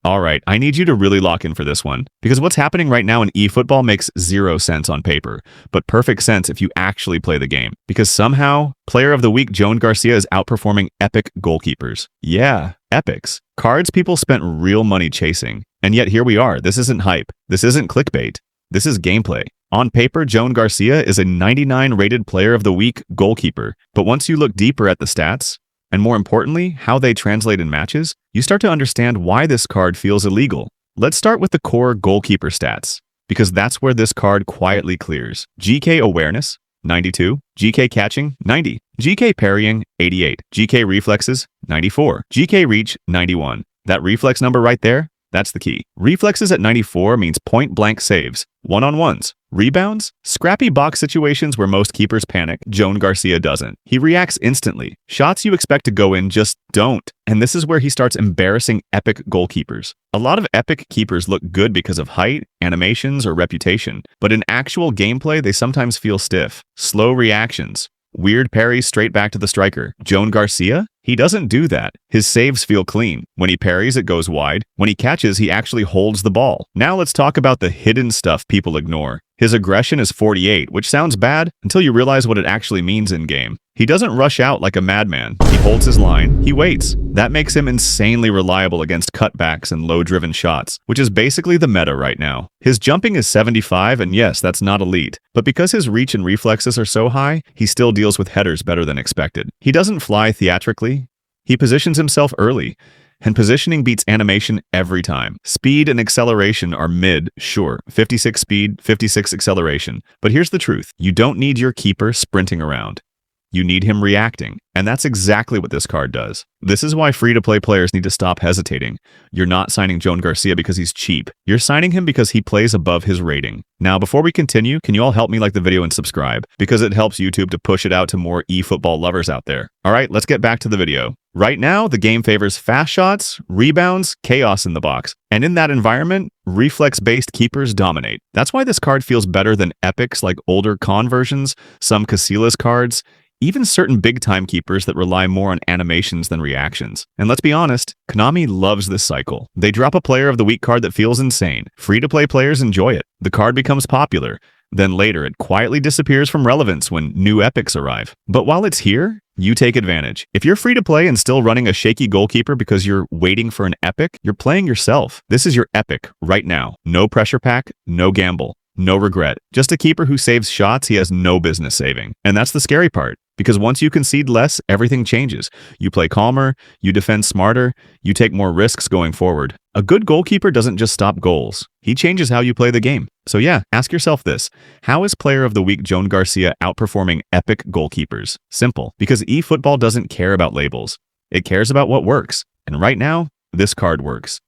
Alright, I need you to really lock in for this one, because what's happening right now in eFootball makes zero sense on paper, but perfect sense if you actually play the game. Because somehow, Player of the Week JOAN GARCIA is outperforming epic goalkeepers. Yeah, epics. Cards people spent real money chasing. And yet here we are. This isn't hype. This isn't clickbait. This is gameplay. On paper, JOAN GARCIA is a 99 rated Player of the Week goalkeeper, but once you look deeper at the stats, and more importantly, how they translate in matches, you start to understand why this card feels illegal. Let's start with the core goalkeeper stats, because that's where this card quietly clears. GK awareness, 92. GK catching, 90. GK parrying, 88. GK reflexes, 94. GK reach, 91. That reflex number right there, that's the key. Reflexes at 94 means point-blank saves, one-on-ones, rebounds, scrappy box situations where most keepers panic. JOAN GARCIA doesn't. He reacts instantly. Shots you expect to go in just don't. And this is where he starts embarrassing epic goalkeepers. A lot of epic keepers look good because of height, animations, or reputation, but in actual gameplay, they sometimes feel stiff. Slow reactions. Weird parries straight back to the striker. JOAN GARCIA? He doesn't do that. His saves feel clean. When he parries, it goes wide. When he catches, he actually holds the ball. Now let's talk about the hidden stuff people ignore. His aggression is 48, which sounds bad until you realize what it actually means in-game. He doesn't rush out like a madman. He holds his line. He waits. That makes him insanely reliable against cutbacks and low-driven shots, which is basically the meta right now. His jumping is 75, and yes, that's not elite. But because his reach and reflexes are so high, he still deals with headers better than expected. He doesn't fly theatrically. He positions himself early. And positioning beats animation every time. Speed and acceleration are mid, sure. 56 speed, 56 acceleration. But here's the truth. You don't need your keeper sprinting around. You need him reacting. And that's exactly what this card does. This is why free-to-play players need to stop hesitating. You're not signing JOAN GARCIA because he's cheap. You're signing him because he plays above his rating. Now, before we continue, can you all help me like the video and subscribe? Because it helps YouTube to push it out to more eFootball lovers out there. Alright, let's get back to the video. Right now, the game favors fast shots, rebounds, chaos in the box. And in that environment, reflex-based keepers dominate. That's why this card feels better than epics like older con versions, some Casillas cards, even certain big-time keepers that rely more on animations than reactions. And let's be honest, Konami loves this cycle. They drop a Player of the Week card that feels insane. Free-to-play players enjoy it. The card becomes popular. Then later, it quietly disappears from relevance when new epics arrive. But while it's here, you take advantage. If you're free-to-play and still running a shaky goalkeeper because you're waiting for an epic, you're playing yourself. This is your epic right now. No pressure pack, no gamble, no regret. Just a keeper who saves shots he has no business saving. And that's the scary part. Because once you concede less, everything changes. You play calmer, you defend smarter, you take more risks going forward. A good goalkeeper doesn't just stop goals. He changes how you play the game. So yeah, ask yourself this. How is Player of the Week JOAN GARCIA outperforming epic goalkeepers? Simple. Because eFootball doesn't care about labels. It cares about what works. And right now, this card works.